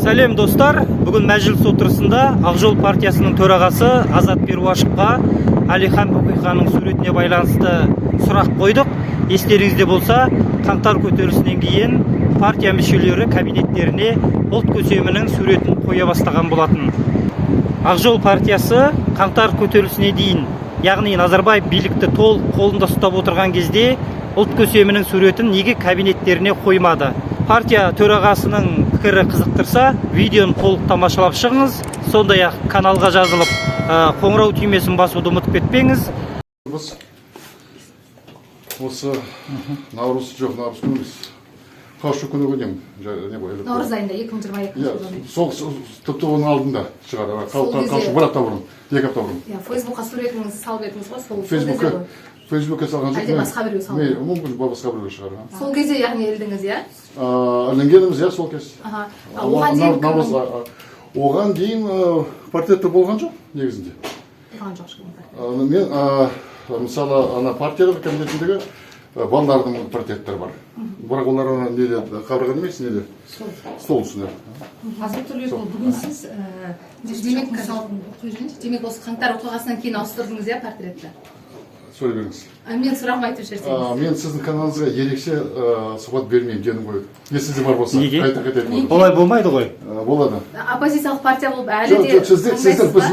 Сәлем достар, бүгін мәжіліс отырысында Ақжол партиясының төрағасы Азат Перуашевқа Әлихан Бөкейханның суретіне байланысты сұрақ қойдық. Естеріңізде болса, қаңтар көтерілісінен кейін партия мүшелері кабинеттеріне ұлт көсемінің суретін қоя бастаған болатын. Ақжол партиясы қаңтар көтерілісіне дейін, яғни Назарбаев билікті толық қолында ұстап отырған кезде ұлт көсемінің суретін неге кабинеттеріне қоймады? Партия төрағасының пікірі қызықтырса, видеоны толық тамашалап шығыңыз. Сондай-ақ каналға жазылып, қоңырау түймесін басуды ұмытып кетпеңіз. Осы наурыз күніміз. Қаушы күні көдем. Наурыз айында 2022 Сол тіпті оның алдында шығады. Қаушы бір апта бұрын, 2 апта бұрын. Фейсбукқа суретіңіз салып едіңіз ғой? Фейсбукке салған жоқ. Әлде басқа біреу салды? Мүмкін басқа біреу шығар. Сол кезде яғни елдіңіз, иә? Ілінгеніміз, иә, сол кез. Оған дейін портреті болған жоқ, негізінде. болған жоқ. Мен, мысалы, партиялар комитетіндегі балалардың портреттері бар. Бірақ олар неде, қабырға емес, неде? Стол үстінде. Азат Тұрлыбекұлы, бүгін сіз демек осы қаңтар оқиғасынан кейін ауыстырдыңыз, иә, портретті? Сөйлей беріңіз. Мен сұрағым айтып жіберсеңіз. Мен сіздің каналыңызға ерекше сұхбат бермеймін дедім ғой. Не сізде бар болса, қайта айтайын. Олай болмайды ғой. Болады. Оппозициялық партия болып әлі де сіздер біз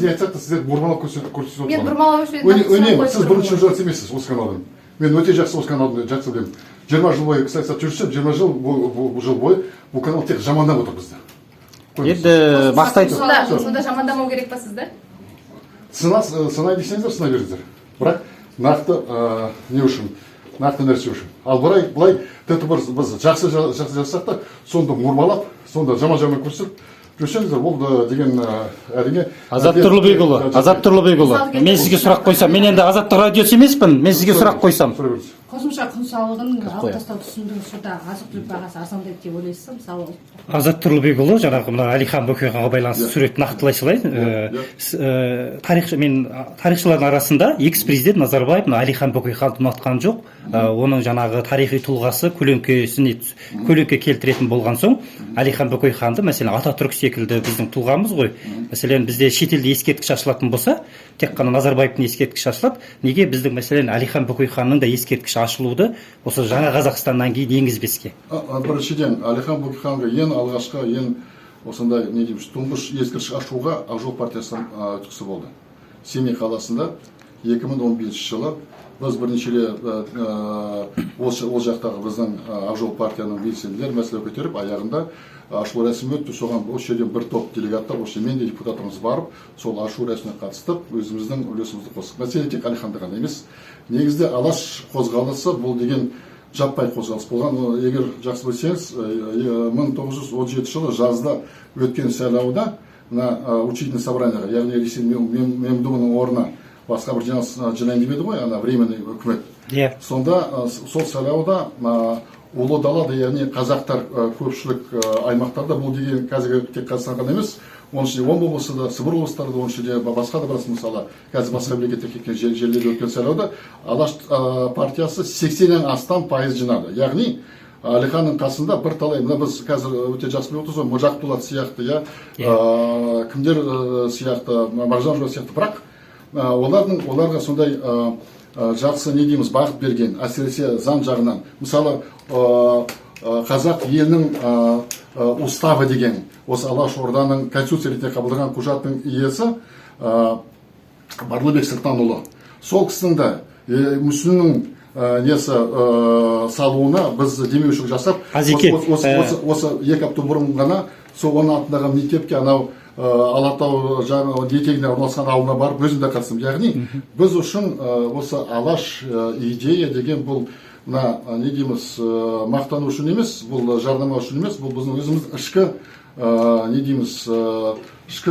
не айтсақ та сіздер бұрмалап көрсетіп отырсыз. Мен бұрмалап Үнемі, сіз бірінші жас емессіз осы каналдан. Мен өте жақсы осы каналды жақсы білемін. 20 жыл бойы кісі жүрсем, 20 жыл бойы бұл канал тек жамандап отыр бізді. Енді бастайды. Сонда жамандамау керек па сізді? Сынай десеңіздер, сынай беріңіздер. Бірақ нақты не үшін, нақты нәрсе үшін. Ал бұлай біз жақсы жасақ та, сонда мұрмалап, сонда жама-жама көрсетіп жүрсеңіздер, ол деген әрине... Азат Тұрлыбекұлы, мен сізге сұрақ қойсам, мен енді Азаттық радиосы емеспін, мен сізге сұрақ қойсам. Қосымша күн салығын алып тастау түсіндіңіз, сонда азық-түлік бағасы арзандайды деп ойлайсыз, мысалы. Азат Тұрлыбекұлы, жаңағы мына Әлихан Бөкейханға байланысты суретін нақтылай салайын. Мен тарихшылардың арасында экс-президент Назарбаев Әлихан Бөкейханды ұнатқан жоқ. Оның жаңағы тарихи тұлғасы көлеңке келтіретін болған соң, Әлихан Бөкейханды, мәселен, Ататүрік секілді біздің тұлғамыз ғой. Мәселен, бізде шетелде ескерткіш ашылатын болса, тек қана Назарбаевтың ескерткіші ашылады. Неге біздің, мәселен, Әлихан Бөкейханның да ескерткіші ашылуды осы жаңа Қазақстаннан кейін енгізбеске? Біріншіден, Әлихан Бөкейханға ең алғашқы, ең осындай, не дейміз, тұңғыш ескерткіш ашуға Ақжол партиясының түкісі болды. Семей қаласында 2015 жылы біз бірнешеле ол жақтағы біздің Ақжол партияның белсенділер мәселе көтеріп, аяғында ашу рәсімі өтті. Соған осы жерден бір топ делегаттар, осы мен де депутатымыз барып, сол ашу рәсіміне қатыстық, өзіміздің үлесімізді қостық. Мәселе тек Әлиханды ғана емес. Негізде Алаш қозғалысы бұл деген жаппай қозғалыс болған. Егер жақсы білсеңіз, 1917 жылы жазда өткен сайлауда учительный собранияға, яғни Ресей Мемдумының орнына басқа бір жинайын демеді ғой, временный үкімет. Сонда сол сайлауда ұлы далада, яғни қазақтар көпшілік аймақтарда, бұл деген қазіргі тек Қазақстан ғана емес, оның ішінде Омбы облысы да, Сібір облыстары да, оның ішінде басқа да біраз, мысалы, қазір басқа мемлекетте кеткен жерлерде өткен сайлауда Алаш партиясы 80-нен астам пайыз жинады. Яғни Әлиханның қасында бір талай, біз қазір өте жақсы біліп отырмыз, Мыржақ Дулат сияқты, кімдер сияқты, Мағжан Жұрат сияқты, бірақ оларға сондай жақсы, не дейміз, бағыт берген, әсіресе заң жағынан. Мысалы, қазақ елінің уставы деген, осы Алаш Орданың конституция ретінде қабылдаған құжаттың иесі Барлыбек Сырттанұлы. Сол кісінің де мүсіннің несі салуына біз демеушілік жасап, осы 2 апта бұрын ғана сол оның атындағы мектепке, анау Алатау етегіне орналасқан ауылына барып өзім де қатыстым. Яғни біз үшін осы Алаш идея деген бұл, не дейміз, мақтану үшін емес, бұл жарнама үшін емес, бұл біздің өзіміз ішкі, не дейміз, ішкі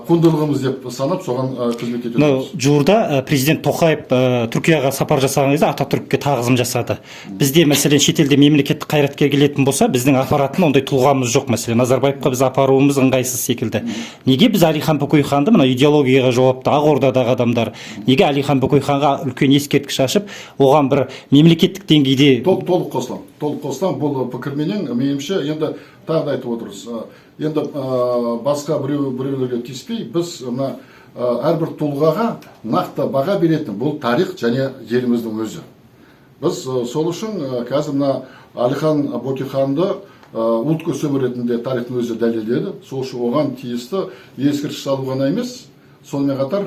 құндылығымыз деп санап соған қызмет етеміз. Жуырда президент Тоқаев Түркияға сапар жасаған кезде Ататүрікке тағзым жасады. Бізде, мәселен, шетелде мемлекеттік қайраткер келетін болса, біздің аппаратын ондай тұлғамыз жоқ. Мәселен, Назарбаевқа біз апаруымыз ыңғайсыз секілді. Неге біз Әлихан Бөкейханды, мына идеологияға жауапты Ақордадағы адамдар, неге Әлихан Бөкейханға үлкен ескерткіш ашып, оған бір мемлекеттік деңгейде толық қосылам. Бұл пікірменен меніңше енді тағы да айтып отырмыз. Енді басқа біреулерге тиіспей, біз мына әрбір тұлғаға нақты баға беретін бұл тарих және еліміздің өзі. Біз сол үшін қазір мына Әлихан Бөкейханды ұлт көсемі ретінде тарихтың өзі дәлелдеді. Сол үшін оған тиісті ескерткіш салу ғана емес, сонымен қатар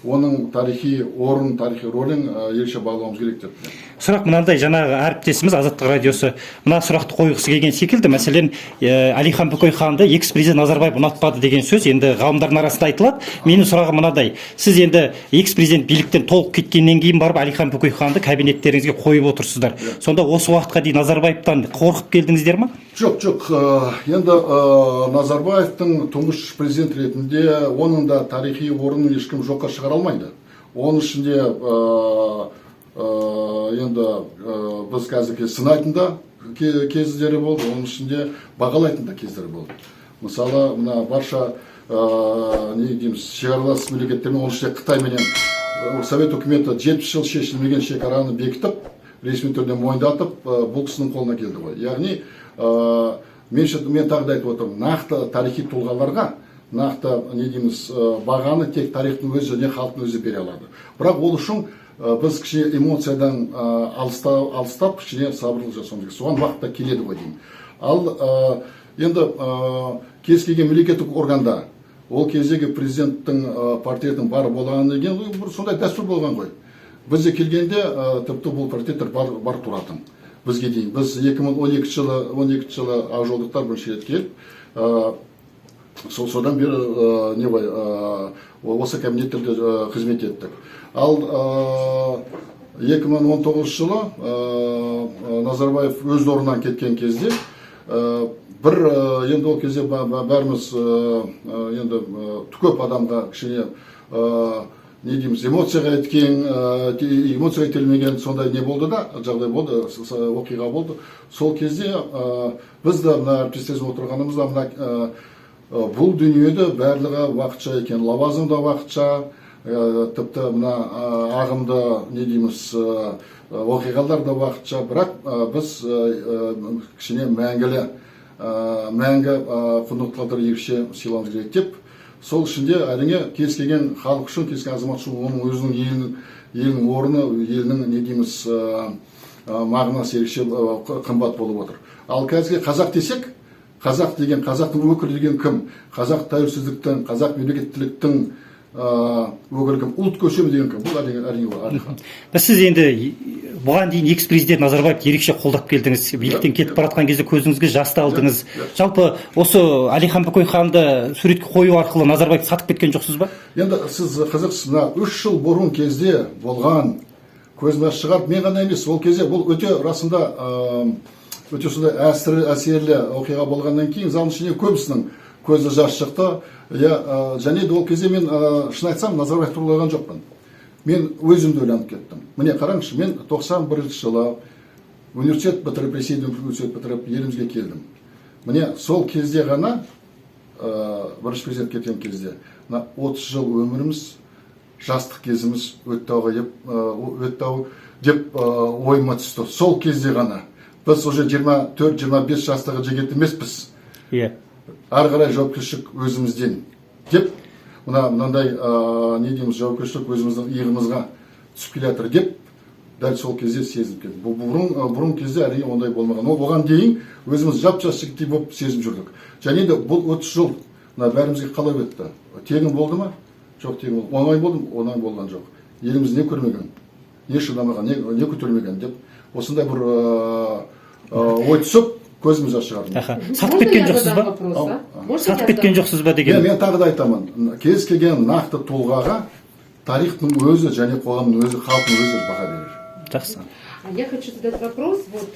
оның тарихи орын, тарихи рөлін ерекше бағалауымыз керек деп. Сұрақ мынандай, жаңағы әріптесіміз Азаттық радиосы мына сұрақты қойғысы келген секілді. Мәселен, Әлихан Бөкейханды экс-президент Назарбаев ұнатпады деген сөз енді ғалымдардың арасында айтылады. Менің сұрағым мынадай: сіз енді экс-президент биліктен толық кеткеннен кейін барып Әлихан Бөкейханды кабинеттеріңізге қойып отырсыздар. Сонда осы уақытқа дейін Назарбаевтан қорқып келдіңіздер ме? Жоқ. Енді Назарбаевтың тұңғыш президент ретінде оның да тарихи орнын ешкім жоққа шығара алмайды. Оның ішінде енді біз қазір сынайтын да кездері болды, оның ішінде бағалайтын да кездері болды. Мысалы, мына барша шекаралас мемлекеттермен, оның ішінде Қытай менен Совет үкіметі 70 жыл шешілмеген шекараны бекітіп, ресми түрде мойындатып, бұл кісінің қолына келді ғой. Яғни мен тағы да айтып отырмын, нақты тарихи тұлғаларға нақты бағаны тек тарихтың өзі және халықтың өзі бере алады. Бірақ ол үшін біз кішкене эмоциядан алыстап, кішкене сабырлық жасауымыз керек. Соған уақытта келеді ғой деймін. Ал енді кез келген мемлекеттік органда ол кездегі президенттің портретін бар болғаннан кейін сондай дәстүр болған ғой. Бізде келгенде тіпті бұл портреттер бар тұратын. Бізге дейін. Біз 2012 жылы ақжолдықтар бірінші рет келіп, содан бері осы кабинеттерде қызмет еттік. Ал 2019 жылы Назарбаев өз орнынан кеткен кезде енді ол кезде бәріміз енді көп адамға кішкене эмоцияға етелмеген сондай не болды да, жағдай болды, оқиға болды. Сол кезде біз да мына әріптестеріміз отырғанымызда бұл дүниеде барлығы уақытша екен, лауазым да уақытша, тіпті мына ағымды оқиғалар да уақытша, бірақ біз кішкене мәңгі құндылықтарды ерекше сыйлауымыз керек деп. Сол ішінде әрине кез келген халық үшін, кез келген азамат үшін оның өзінің елінің орны, елінің мағынасы ерекше қымбат болып отыр. Ал қазір қазақ десек, қазақ деген, қазақтың өкілі деген кім? Қазақ тәуелсіздіктің, қазақ мемлекеттіліктің өкілі кім? Ұлт көсемі деген кім? Бұл әрине Әлихан. Сіз енді бұған дейін экс-президент Назарбаевты ерекше қолдап келдіңіз. Биліктен кетіп баратқан кезде көзіңізге жасты алдыңыз. Жалпы осы Әлихан Бөкейханды суретке қою арқылы Назарбаевты сатып кеткен жоқсыз ба? Енді сіз қызықсыз, 3 жыл бұрын кезде болған көзіміз шығарып, мен ғана емес, ол кезде бұл өте расында өте сондай әсерлі оқиға болғаннан кейін залдың ішіне көбісінің көзі жас шықты. Және де ол кезде мен шын айтсам Назарбаевты ойлаған жоқпын. Мен өзімді ойланып кеттім. Міне қараңызшы, мен 91 жылы университет бітіріп, Ресейдің университет бітіріп, елімізге келдім. Міне сол кезде ғана, бірінші президент кеткен кезде, 30 жыл өміріміз, жастық кезіміз өтті деп ойыма түсті. Сол кезде ғана. Біз уже 24-25 жастағы жігіт емеспіз. Ары қарай жауапкершілік өзімізден деп, мынандай жауапкершілік өзіміздің иығымызға түсіп келе жатыр деп, дәл сол кезде сезініп келдім. Бұрын кезде әрине ондай болмаған. Оған дейін өзіміз жап-жас жігіттей болып сезініп жүрдік. Және де бұл 30 жыл бәрімізге қалай өтті? Тегін болды ма? Жоқ, тегін болды. Оңай болды ма? Оңай болған жоқ. Еліміз не көрмеген, не шыдамаған, не көтермеген деп, осындай бір ой түсіп, көзіміз ашығарды. Сатып кеткен жоқсыз ба? Сатып кеткен жоқсыз ба деген. Мен тағы да айтамын, кез келген нақты тұлғаға тарихтың өзі және қоғамның өзі, халықтың өзі баға берер. Жақсы. Я хочу задать вопрос. Вот